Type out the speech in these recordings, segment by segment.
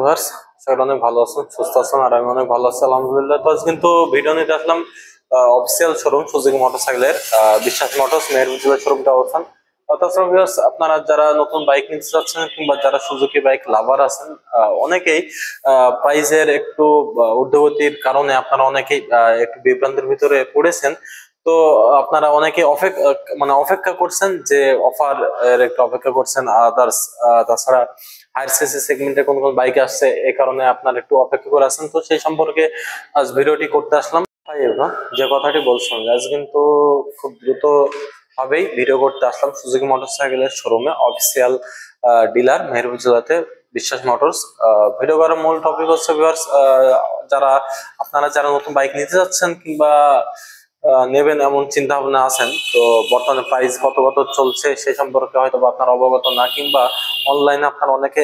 Viewers, সবাই অনেক ভালো আছেন, সুস্থ আছেন, আর আমি অনেক ভালো আছি আলহামদুলিল্লাহ। তো আজ কিন্তু ভিডিও নিতে আসলাম অফিসিয়াল শোরুম সুজুকি মোটরসাইকেলের বিশ্বাস মোটরস মেহেরপুর শোরুমটা অবস্থান। তাছাড়া ভিউয়ার্স, আপনারা যারা নতুন বাইক নিতে চাচ্ছেন কিংবা যারা সুজুকি বাইক লাভার আছেন, অনেকেই প্রাইজের একটু ঊর্ধ্বগতির কারণে আপনারা অনেকেই একটু বিভ্রান্তির ভিতরে পড়েছেন। তো আপনারা অনেকে অপেক্ষা করছেন যে অফার এর একটু অপেক্ষা করছেন আদার্স। তাছাড়া হায়ার সিসি সেগমেন্টে কোন কোন বাইক আসছে, এই কারণে আপনারা একটু অপেক্ষা করে আছেন। তো সেই সম্পর্কে আজ ভিডিওটি করতে আসলাম। যে কথাটি বলছেন, আজ কিন্তু খুব দ্রুত ভাবেই ভিডিও করতে আসলাম সুজুকি মোটরসাইকেলের শোরুমে, অফিসিয়াল ডিলার মেহেরপুর জেলাতে বিশ্বাস মোটরস। ভিডিও করার মূল টপিক হচ্ছে ভিউয়ার্স, যারা নতুন বাইক নিতে যাচ্ছেন কিংবা নেবেন এমন চিন্তা ভাবনা আছেন, তো বর্তমানে প্রাইস কত কত চলছে সেই সম্পর্কে হয়তো আপনার অবগত না, কিংবা অনলাইনে আপনারা অনেকে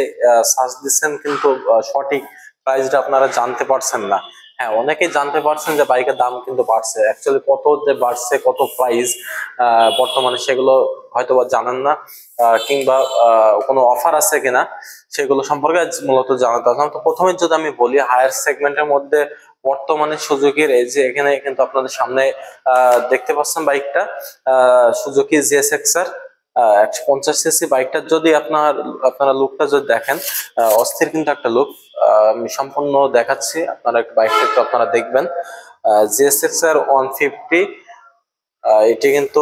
সার্চ দিচ্ছেন কিন্তু সঠিক প্রাইসটা আপনারা জানতে পারছেন না। হ্যাঁ, অনেকেই জানতে পারছেন যে বাইকের দাম কিন্তু বাড়ছে, অ্যাকচুয়ালি কত যে বাড়ছে, কত প্রাইস বর্তমানে সেগুলো হয়তো বা জানেন না, কিংবা কোনো অফার আছে কিনা সেগুলো সম্পর্কে মূলত জানাতে আসলাম। তো প্রথমে যদি আমি বলি, হায়ার সেগমেন্টের মধ্যে বর্তমানে সুজুকির এই যে এখানে কিন্তু আপনাদের সামনে দেখতে পাচ্ছেন বাইকটা, সুজুকি জিএসএক্সআর 150 সিসি বাইকটা। যদি আপনারা লুকটা যদি দেখেন, অস্থির কিন্তু একটা লুক। আমি সম্পূর্ণ দেখাচ্ছি, আপনারা বাইকটা একটু আপনারা দেখবেন। জিএসএক্সআর 150, এটি কিন্তু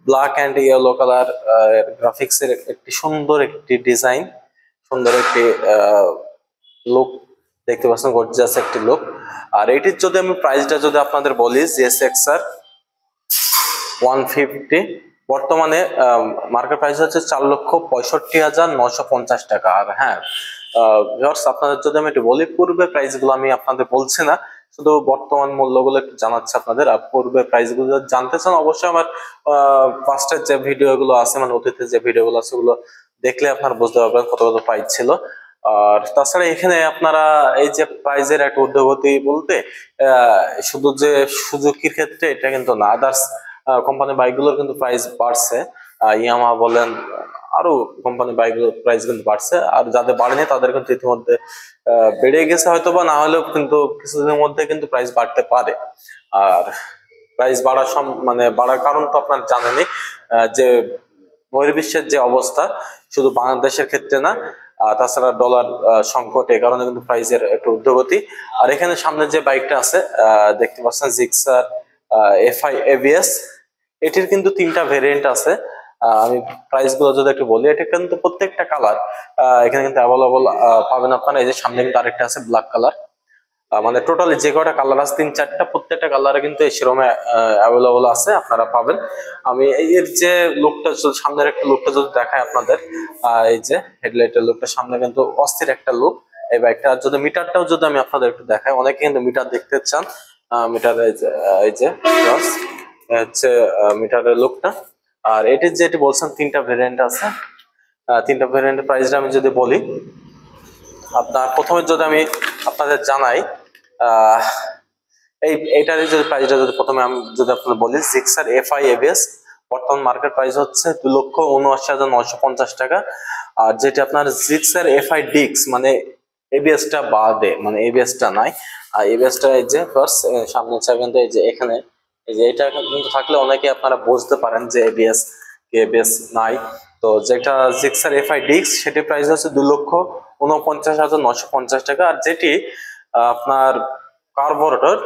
black and yellow colour graphics এর একটি সুন্দর একটি ডিজাইন, সুন্দর একটি লুক দেখতে পাচ্ছেন, গর্জিয়াস একটি লুক। আর এটির যদি আমি প্রাইসটা যদি আপনাদের বলি, জিএসএক্সআর 150 বর্তমানে মার্কেট প্রাইস হচ্ছে 4,65,950 টাকা। আর হ্যাঁ ভিউয়ার্স, আপনাদের যদি আমি একটু বলি, পূর্বে প্রাইস গুলো আমি আপনাদের বলছি না, শুধু বর্তমান মূল্যগুলো একটু জানাচ্ছি আপনাদের। আর পূর্বে প্রাইস গুলো যদি জানতে চান, অবশ্যই আমার ফার্স্টের যে ভিডিও গুলো আছে, মানে অতীতের যে ভিডিও গুলো আছে, ওগুলো দেখলে আপনারা বুঝতে পারবেন কত কত প্রাইস ছিল। আর তাছাড়া এখানে আপনারা এই যে প্রাইজের একটা ঊর্ধ্বগতি বলতে শুধু যে সুজুকির ক্ষেত্রে এটা কিন্তু না, আদার্স কোম্পানি বাইকগুলোর কিন্তু প্রাইস বাড়ছে। ইয়ামাহা বলেন, আরো কোম্পানি বাইকগুলোর প্রাইস কিন্তু বাড়ছে। আর যাদের বাড়েনি তাদের কিন্তু ইতিমধ্যে বেড়ে গেছে, হয়তো বা না হলেও কিন্তু কিছুদিনের মধ্যে কিন্তু প্রাইস বাড়তে পারে। আর প্রাইস বাড়ার কারণ তো আপনার জানেনই, যে বহির্বিশ্বের যে অবস্থা, শুধু বাংলাদেশের ক্ষেত্রে না, তাছাড়া ডলার সংকট, এই কারণে কিন্তু প্রাইসের একটু ঊর্ধ্বগতি। আর এখানে সামনে যে বাইকটা আছে দেখতে পাচ্ছেন, জিক্সার এফআই এবিএস, এটির কিন্তু 3টা ভেরিয়েন্ট আছে। আমি প্রাইস গুলো যদি একটু বলি, এটা কিন্তু প্রত্যেকটা কালার এখানে কিন্তু অ্যাভেলেবল পাবেন আপনারা। এই যে সামনে কিন্তু আরেকটা আছে ব্ল্যাক কালার, মানে টোটালি যে কটা কালার আছে 3-4টা, প্রত্যেকটা কালারে কিন্তু এই শোরুমে অ্যাভেলেবল আছে, আপনারা পাবেন। আমি এর যে লুকটা, সামনের একটা লুকটা যদি দেখায় আপনাদের, এই যে হেডলাইটের লুকটা, সামনে কিন্তু অস্থির একটা লুক এই বাইকটা। যদি মিটারটাও যদি আমি আপনাদের একটু দেখাই, অনেকে কিন্তু মিটার দেখতে চান। মিটার এই যে হচ্ছে মিটারের লুকটা। আর এটির যেটি বলছেন 3টা ভেরিয়েন্ট আছে, 3টা ভেরিয়েন্টের প্রাইসটা আমি যদি বলি, আপনার প্রথমে যদি আমি আপনাদের জানাই, এইটারই যদি প্রাইসটা যদি প্রথমে আমি যদি আপনাদের বলি, জিক্সার এফআই এবিএস বর্তমান মার্কেট প্রাইস হচ্ছে 2,79,950 টাকা। আর যেটা আপনার জিক্সার এফআই ডিক্স, মানে এবিএসটা বাদে, মানে এবিএসটা নাই, আর এবিএসটা এই যে ফার্স্ট সামনে কিন্তু এই যে এখানে, এই যে এটা কিন্তু থাকলে অনেকে আপনারা বুঝতে পারেন যে এবিএস নাই। তো যেটা জিক্সার এফআই ডিক্স, সেটির প্রাইস হচ্ছে 2,49,950 টাকা। আর যেটি আপনার কার্বোরেটর,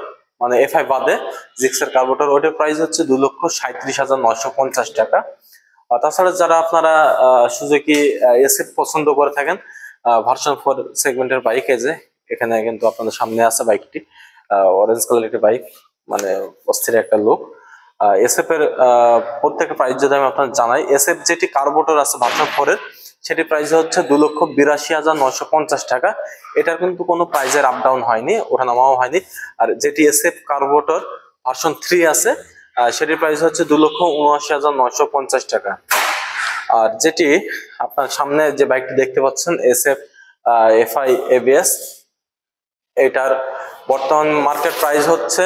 মানে এফআই বাদে জিক্সার কার্বোরেটর, ওটার প্রাইস হচ্ছে 2,37,950 টাকা। তাছাড়া যারা আপনারা সুজুকি এসএফ পছন্দ করে থাকেন, ভার্সন 4 সেগমেন্টের বাইক, এই যে এখানে কিন্তু আপনাদের সামনে আছে বাইকটি, অরেঞ্জ কালারের বাইক, মানে অস্থির একটা লুক। এসএফ এর প্রত্যেকটা প্রাইস যদি আমি আপনাদের জানাই, এসএফ যেটি কার্বোরেটর আছে ভার্সন 4 এর, সেটি প্রাইস হচ্ছে 2,82,950 টাকা। এটার কিন্তু কোনো প্রাইজের আপ ডাউন হয়নি, ওঠানামাও হয়নি। আর যেটি এসএফ কার্বোরেটর ভার্সন 3 আছে, সেটির প্রাইস হচ্ছে 2,79,950 টাকা। আর যেটি আপনার সামনে যে বাইকটি দেখতে পাচ্ছেন, এসএফ এফআই এবিএস, এটার বর্তমান মার্কেট প্রাইস হচ্ছে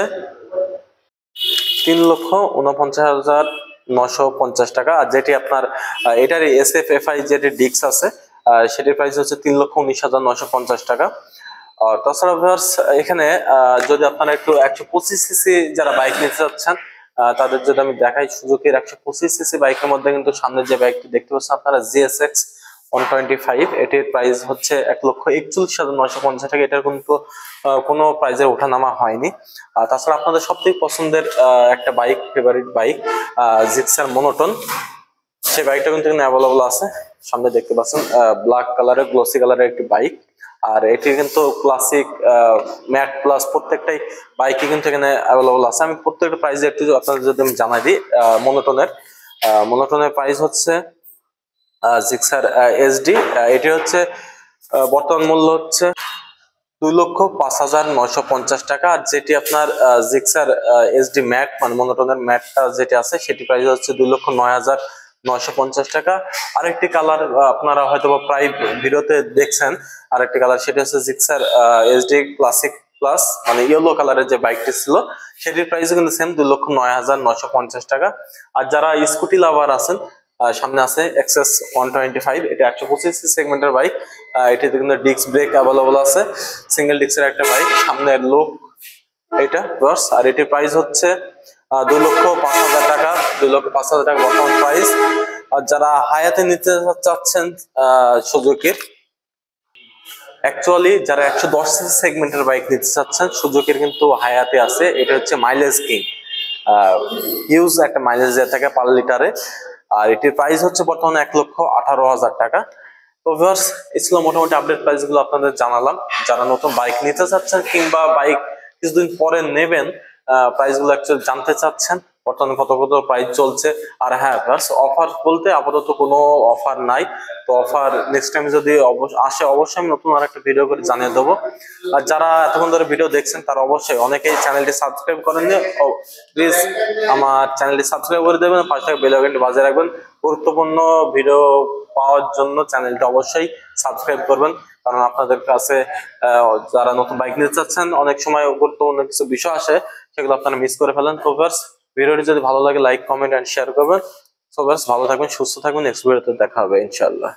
3,49,950 টাকা। আর যেটি আপনার এটার এসএফ এফআই যেটি ডিক্স আছে, সেটির প্রাইস হচ্ছে 3,19,950 টাকা। তাছাড়া ভিউয়ার্স এখানে যদি আপনারা একটু 125 সিসি যারা বাইক নিতে চাচ্ছেন তাদের যদি আমি দেখাই, সুজুকির 125 সিসি বাইকের মধ্যে কিন্তু সামনে যে বাইকটি দেখতে পাচ্ছেন আপনারা GSX 125, এটির প্রাইস হচ্ছে 1,41,950 টাকা। এটার কিন্তু কোনো প্রাইজের ওঠানামা হয়নি। তাছাড়া আপনাদের সবথেকে পছন্দের একটা bike, favourite bike Gixxer monotone, সেই বাইকটা কিন্তু এখানে অ্যাভেলেবল আছে। সামনে দেখতে পাচ্ছেন ব্ল্যাক কালারের, গ্লসি কালারের একটি বাইক। আর এটি কিন্তু ক্লাসিক, ম্যাট প্লাস প্রত্যেকটাই বাইকই কিন্তু এখানে অ্যাভেলেবল আছে। আমি প্রত্যেকটা প্রাইস একটু আপনাদের যদি আমি জানাই দিই, মনোটনের প্রাইস হচ্ছে জিক্সার এসডি, এটি হচ্ছে বর্তমান মূল্য হচ্ছে 2,05,950 টাকা। আর যেটি আপনার জিক্সার এসডি ম্যাট মানে মনোটনের ম্যাটটা যেটি আছে সেটি প্রাইস হচ্ছে 2,09,950 টাকা। আরেকটি কালার আপনারা হয়তো প্রায় ভিডিওতে দেখছেন, আরেকটি কালার সেটি হচ্ছে জিক্সার এসডি ক্লাসিক প্লাস মানে ইয়েলো কালারের যে বাইকটি ছিল সেটির প্রাইস কিন্তু সেম 2,09,950 টাকা। আর যারা স্কুটি লাভার আছেন, সামনে আছে এক্সএস 125, এটা 125 সেগমেন্টের বাইক। এটিতে কিন্তু ডিস্ক ব্রেক অ্যাভেলেবল আছে, সিঙ্গেল ডিস্কের একটা বাইক, সামনের লুক এটা বাস। আর এটির প্রাইস হচ্ছে 2,05,000 টাকা, 2,05,000 টাকা বর্তমান প্রাইস। আর যারা হায়াতে নিতে চাচ্ছেন সুজুকির, অ্যাকচুয়ালি যারা 110 সিসি সেগমেন্টের বাইক নিতে চাচ্ছেন সুজুকির কিন্তু হায়াতে আছে। এটা হচ্ছে মাইলেজ কিং, হিউজ একটা মাইলেজ দিয়ে থাকে পার লিটারে। আর এটির প্রাইস হচ্ছে বর্তমানে 1,18,000 টাকা। তো ভিউয়ার্স এই ছিল মোটামুটি আপডেট প্রাইস গুলো আপনাদের জানালাম। যারা নতুন বাইক নিতে চাচ্ছেন কিংবা বাইক কিছুদিন পরে নেবেন, প্রাইস গুলো অ্যাকচুয়ালি জানতে চাচ্ছেন বর্তমানে কত কত প্রাইস চলছে। আর হ্যাঁ ভিউয়ার্স, অফার বলতে আপাতত কোনো অফার নাই। তো অফার নেক্সট টাইম যদি আসে অবশ্যই আমি নতুন আর একটা ভিডিও করে জানিয়ে দেবো। আর যারা এতক্ষণ ধরে ভিডিও দেখছেন তারা অবশ্যই অনেকেই চ্যানেলটি সাবস্ক্রাইব করেননি, প্লিজ আমার চ্যানেলটি সাবস্ক্রাইব করে দেবেন, পাশে থাকা বেল আইকনটি বাজিয়ে রাখবেন। গুরুত্বপূর্ণ ভিডিও পাওয়ার জন্য চ্যানেলটা অবশ্যই সাবস্ক্রাইব করবেন, কারণ আপনাদের কাছে যারা নতুন বাইক নিতে চাচ্ছেন অনেক সময় গুরুত্বপূর্ণ কিছু বিষয় আসে, সেগুলো আপনারা মিস করে ফেলেন। তো ভিউয়ার্স ভিডিওটি যদি ভালো লাগে লাইক, কমেন্ট এন্ড শেয়ার করবেন। সো ভিউয়ার্স ভালো থাকবেন, সুস্থ থাকবেন, নেক্সট ভিডিওতে দেখা হবে ইনশাআল্লাহ।